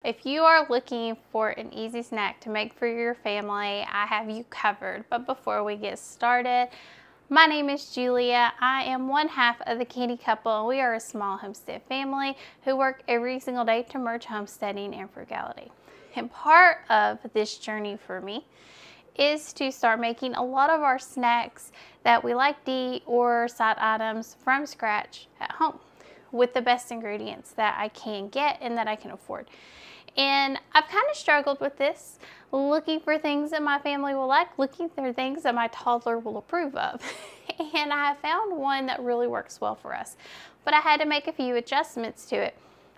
If you are looking for an easy snack to make for your family, I have you covered. But before we get started, my name is Julia. I am one half of the Canny Couple, and we are a small homestead family who work every single day to merge homesteading and frugality. And part of this journey for me is to start making a lot of our snacks that we like to eat or side items from scratch at home with the best ingredients that I can get and that I can afford. And I've kind of struggled with this, looking for things that my family will like, looking for things that my toddler will approve of. And I found one that really works well for us. But I had to make a few adjustments to it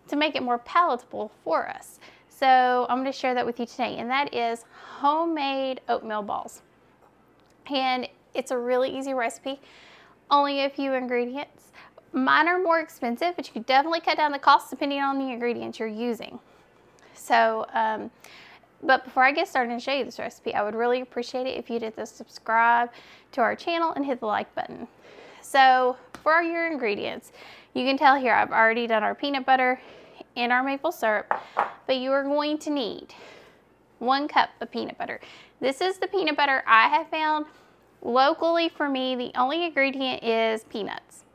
to make it more palatable for us. So I'm going to share that with you today, and that is homemade oatmeal balls. And it's a really easy recipe, only a few ingredients. Mine are more expensive, but you can definitely cut down the cost depending on the ingredients you're using. So, but before I get started and show you this recipe, I would really appreciate it if you'd hit the subscribe to our channel and hit the like button. So for your ingredients, you can tell here I've already done our peanut butter and our maple syrup, but you are going to need 1 cup of peanut butter. This is the peanut butter I have found locally. For me, the only ingredient is peanuts.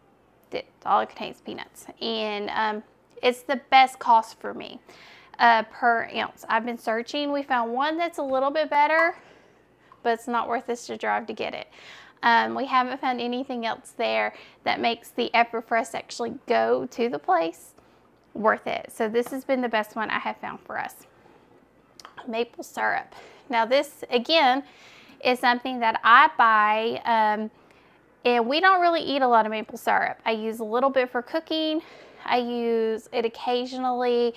That's all it contains, peanuts. And it's the best cost for me. Per ounce. I've been searching. We found one that's a little bit better, but it's not worth us to drive to get it. We haven't found anything else there that makes the effort for us to actually go to the place worth it. So this has been the best one I have found for us. Maple syrup. Now this, again, is something that I buy, and we don't really eat a lot of maple syrup. I use a little bit for cooking. I use it occasionally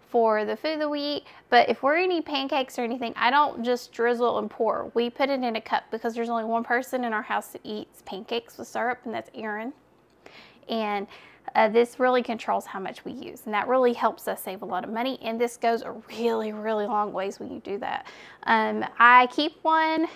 for the food that we eat, but if we're eating pancakes or anything, I don't just drizzle and pour. We put it in a cup because there's only one person in our house that eats pancakes with syrup, and that's Aaron. And this really controls how much we use, and that really helps us save a lot of money, and this goes a really, really long ways when you do that. I keep one.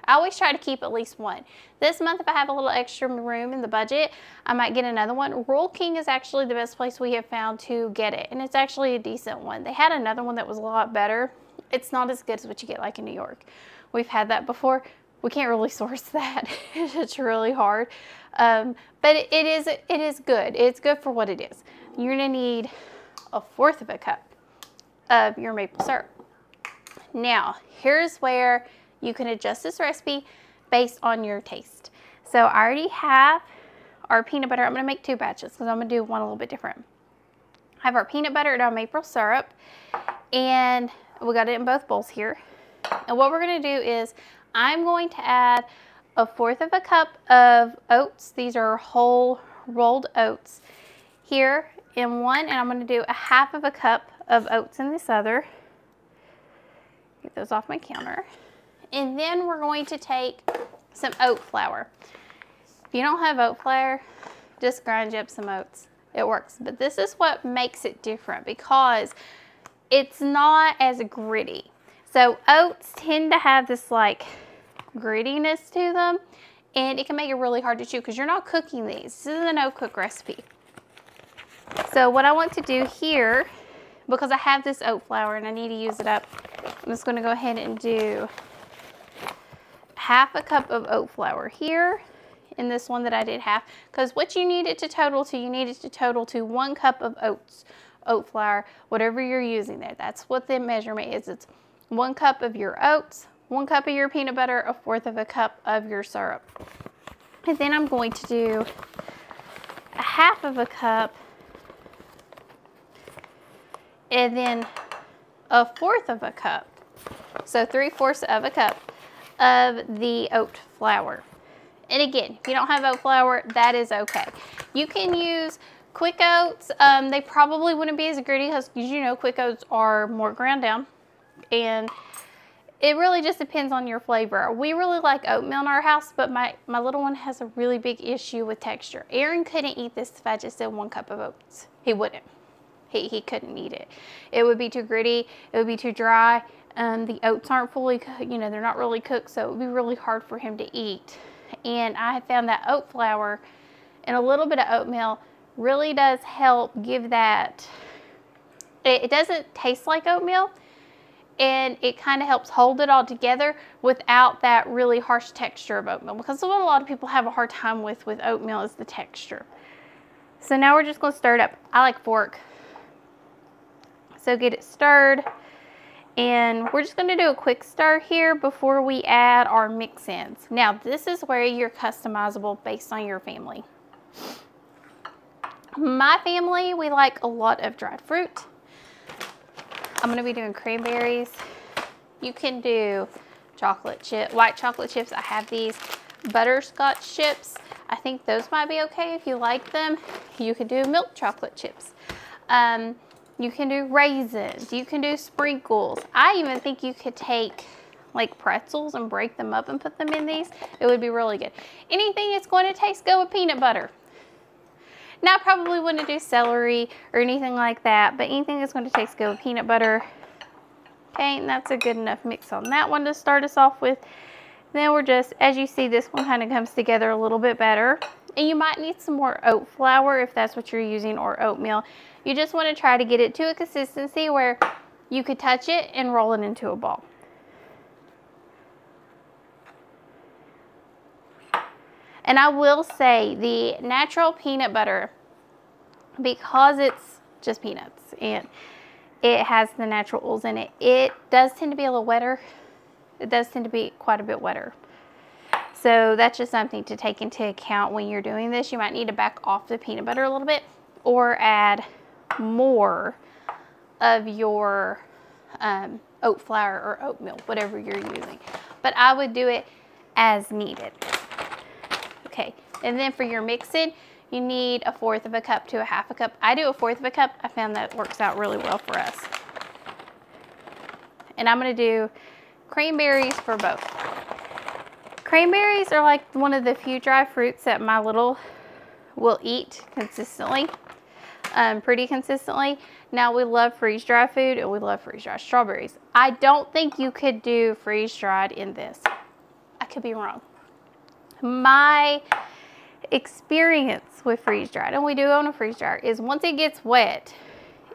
I always try to keep at least one. This month, if I have a little extra room in the budget, I might get another one. Royal King is actually the best place we have found to get it, and it's actually a decent one. They had another one that was a lot better. It's not as good as what you get like in New York. We've had that before. We can't really source that. It's really hard, but it is good. It's good for what it is. You're gonna need 1/4 of a cup of your maple syrup. Now, here's where you can adjust this recipe based on your taste. So I already have our peanut butter. I'm going to make 2 batches because I'm going to do one a little bit different. I have our peanut butter and our maple syrup, and we got it in both bowls here. And what we're going to do is I'm going to add 1/4 of a cup of oats. These are whole rolled oats here in one, and I'm going to do 1/2 of a cup of oats in this other. Get those off my counter. And then we're going to take some oat flour. If you don't have oat flour, just grind up some oats. It works. But this is what makes it different because it's not as gritty. So oats tend to have this like grittiness to them, and it can make it really hard to chew because you're not cooking these. This is a no-cook recipe. So what I want to do here, because I have this oat flour and I need to use it up, I'm just going to go ahead and do 1/2 a cup of oat flour here in this one that I did half, because what you need it to total to, you need it to total to 1 cup of oat flour, whatever you're using there. That's what the measurement is. It's 1 cup of your oats, 1 cup of your peanut butter, 1/4 of a cup of your syrup. And then I'm going to do 1/2 of a cup, and then 1/4 of a cup. So 3/4 of a cup of the oat flour. And again, if you don't have oat flour, that is okay. You can use quick oats. They probably wouldn't be as gritty because, you know, quick oats are more ground down, and it really just depends on your flavor. We really like oatmeal in our house, but my little one has a really big issue with texture. Aaron couldn't eat this if I just did 1 cup of oats. He wouldn't. He couldn't eat it. It would be too gritty. It would be too dry. The oats aren't fully, you know, they're not really cooked, so it would be really hard for him to eat. And I have found that oat flour and a little bit of oatmeal really does help give that It doesn't taste like oatmeal, and it kind of helps hold it all together without that really harsh texture of oatmeal, because what a lot of people have a hard time with oatmeal is the texture. So now we're just going to stir it up. I like fork. So get it stirred, and we're just going to do a quick stir here before we add our mix-ins. Now this is where you're customizable based on your family. My family, we like a lot of dried fruit. I'm going to be doing cranberries. You can do white chocolate chips. I have these butterscotch chips. I think those might be okay if you like them. You can do milk chocolate chips. You can do raisins. You can do sprinkles. I even think you could take like pretzels and break them up and put them in these. It would be really good. Anything that's going to taste good with peanut butter. Now, I probably wouldn't do celery or anything like that, but anything that's going to taste good with peanut butter. Okay, and that's a good enough mix on that one to start us off with. Then we're just, as you see, this one kind of comes together a little bit better. And you might need some more oat flour if that's what you're using, or oatmeal. You just want to try to get it to a consistency where you could touch it and roll it into a ball. And I will say the natural peanut butter, because it's just peanuts and it has the natural oils in it, it does tend to be a little wetter. It does tend to be quite a bit wetter. So that's just something to take into account when you're doing this. You might need to back off the peanut butter a little bit or add more of your oat flour or oatmeal, whatever you're using. But I would do it as needed. Okay, and then for your mix-in, you need 1/4 of a cup to 1/2 cup. I do 1/4 of a cup. I found that works out really well for us. And I'm going to do cranberries for both. Cranberries are like one of the few dry fruits that my little will eat consistently, pretty consistently. Now, we love freeze-dried food, and we love freeze-dried strawberries. I don't think you could do freeze-dried in this. I could be wrong. My experience with freeze-dried, and we do own a freeze dryer, is once it gets wet,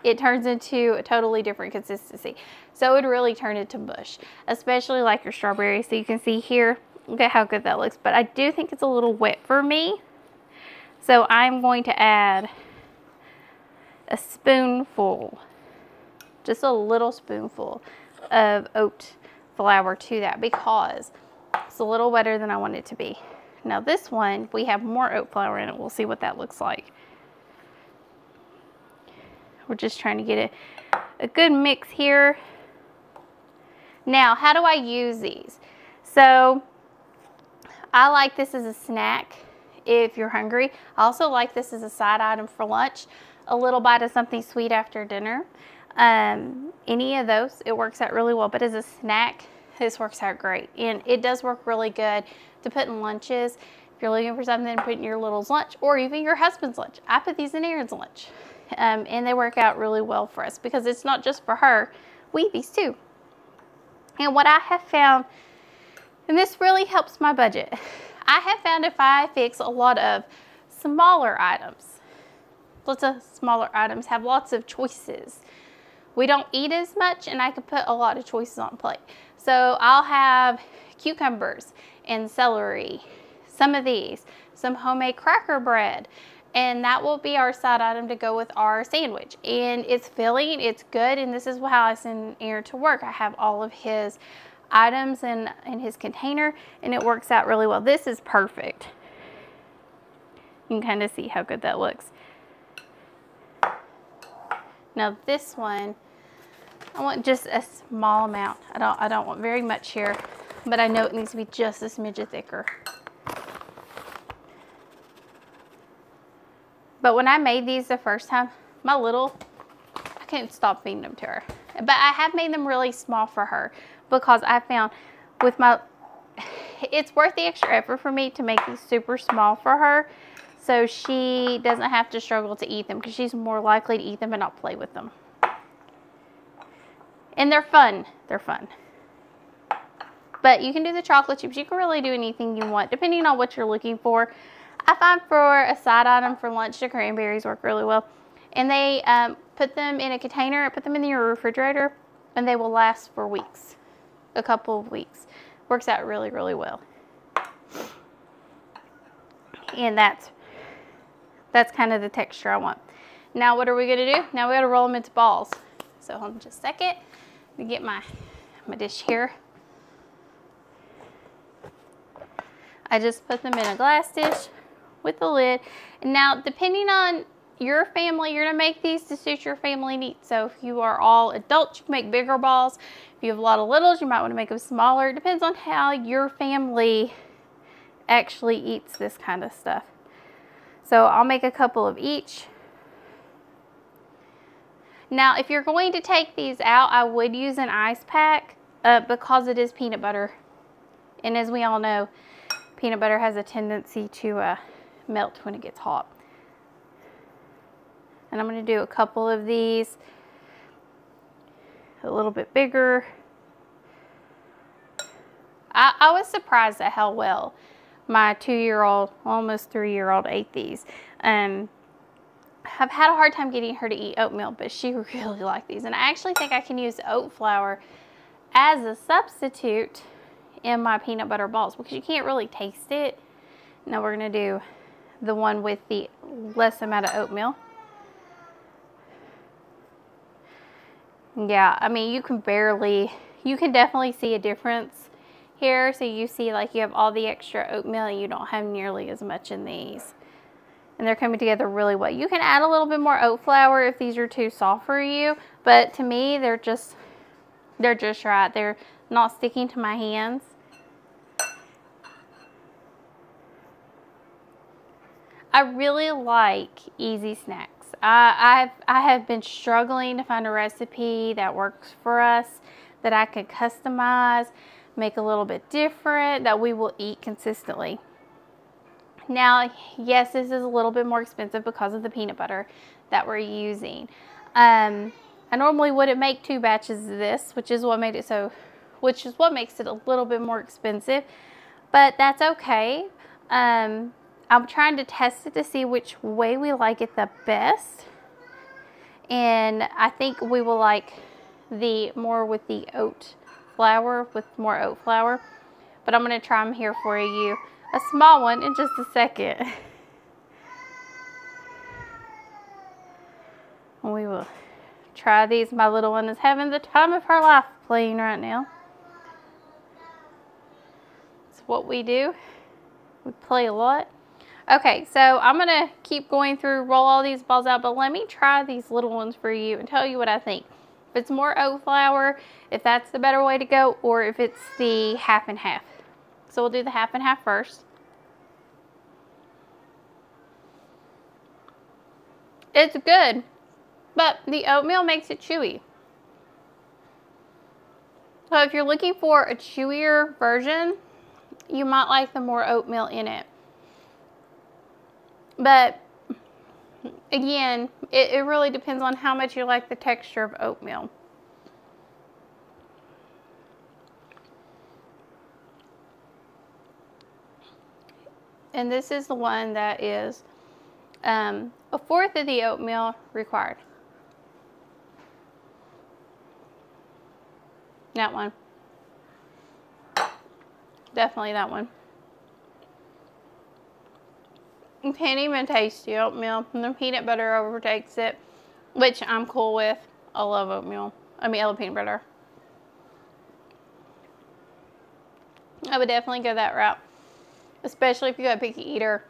it turns into a totally different consistency. So it would really turn into mush, especially like your strawberries. So you can see here, look at how good that looks. But I do think it's a little wet for me. So I'm going to add a spoonful, just a little spoonful of oat flour to that, because it's a little wetter than I want it to be. Now this one, we have more oat flour in it. We'll see what that looks like. We're just trying to get a good mix here. Now, how do I use these? So I like this as a snack if you're hungry. I also like this as a side item for lunch. A little bite of something sweet after dinner. Any of those, it works out really well. But as a snack, this works out great. And it does work really good to put in lunches. If you're looking for something to put in your little's lunch, or even your husband's lunch. I put these in Aaron's lunch. And they work out really well for us, because it's not just for her. We eat these too. And what I have found, and this really helps my budget, I have found if I fix a lot of smaller items, lots of smaller items have lots of choices. We don't eat as much, and I can put a lot of choices on a plate. So I'll have cucumbers and celery, some of these, some homemade cracker bread, and that will be our side item to go with our sandwich. And it's filling, it's good, and this is how I send Aaron to work. I have all of his items in his container, and it works out really well. This is perfect. You can kind of see how good that looks. Now this one, I want just a small amount. I don't want very much here, but I know it needs to be just a smidge thicker. But when I made these the first time, my little, I couldn't stop feeding them to her. But I have made them really small for her, because I found with my, it's worth the extra effort for me to make these super small for her, so she doesn't have to struggle to eat them, because she's more likely to eat them and not play with them. And they're fun. They're fun. But you can do the chocolate chips. You can really do anything you want, depending on what you're looking for. I find for a side item for lunch, the cranberries work really well. And they, put them in a container, put them in your refrigerator, and they will last for weeks, a couple of weeks. Works out really, really well. And that's kind of the texture I want. Now what are we gonna do? Now we gotta roll them into balls. So hold on just a second. Let me get my dish here. I just put them in a glass dish with the lid. And now, depending on your family, you're gonna make these to suit your family needs. So if you are all adults, you can make bigger balls. If you have a lot of littles, you might wanna make them smaller. It depends on how your family actually eats this kind of stuff. So I'll make a couple of each. Now, if you're going to take these out, I would use an ice pack because it is peanut butter. And as we all know, peanut butter has a tendency to melt when it gets hot. And I'm going to do a couple of these, a little bit bigger. I was surprised at how well my 2-year-old, almost 3-year-old ate these. I've had a hard time getting her to eat oatmeal, but she really liked these. And I actually think I can use oat flour as a substitute in my peanut butter balls because you can't really taste it. Now we're going to do the one with the less amount of oatmeal. Yeah, I mean, you can definitely see a difference here. So you see like you have all the extra oatmeal and you don't have nearly as much in these. And they're coming together really well. You can add a little bit more oat flour if these are too soft for you, but to me, they're just right. They're not sticking to my hands. I really like easy snacks. I have been struggling to find a recipe that works for us, that I could customize, make a little bit different, that we will eat consistently. Now, yes, this is a little bit more expensive because of the peanut butter that we're using. I normally wouldn't make 2 batches of this, which is what makes it a little bit more expensive, but that's okay. I'm trying to test it to see which way we like it the best. And I think we will like the more with the oat flour, with more oat flour. But I'm going to try them here for you. A small one in just a second. We will try these. My little one is having the time of her life playing right now. It's what we do. We play a lot. Okay, so I'm going to keep going through, roll all these balls out, but let me try these little ones for you and tell you what I think. If it's more oat flour, if that's the better way to go, or if it's the half and half. So we'll do the half and half first. It's good, but the oatmeal makes it chewy. So if you're looking for a chewier version, you might like the more oatmeal in it. But again, it really depends on how much you like the texture of oatmeal. And this is the one that is 1/4 of the oatmeal required. That one. Definitely that one. You can't even taste the oatmeal, and the peanut butter overtakes it, which I'm cool with. I love oatmeal. I love peanut butter. I would definitely go that route, especially if you're a picky eater.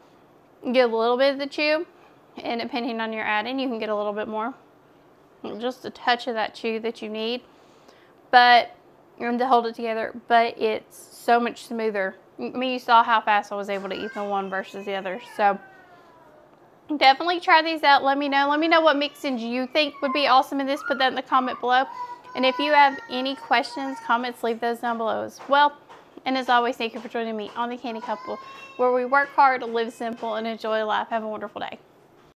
Get a little bit of the chew, and depending on your add-in, you can get a little bit more. Just a touch of that chew that you need, but to hold it together. But it's so much smoother. I mean, you saw how fast I was able to eat the one versus the other. So definitely try these out. Let me know. Let me know what mix-ins you think would be awesome in this. Put that in the comment below. And if you have any questions, comments, leave those down below as well. And as always, thank you for joining me on the Canny Couple, where we work hard, live simple, and enjoy life. Have a wonderful day.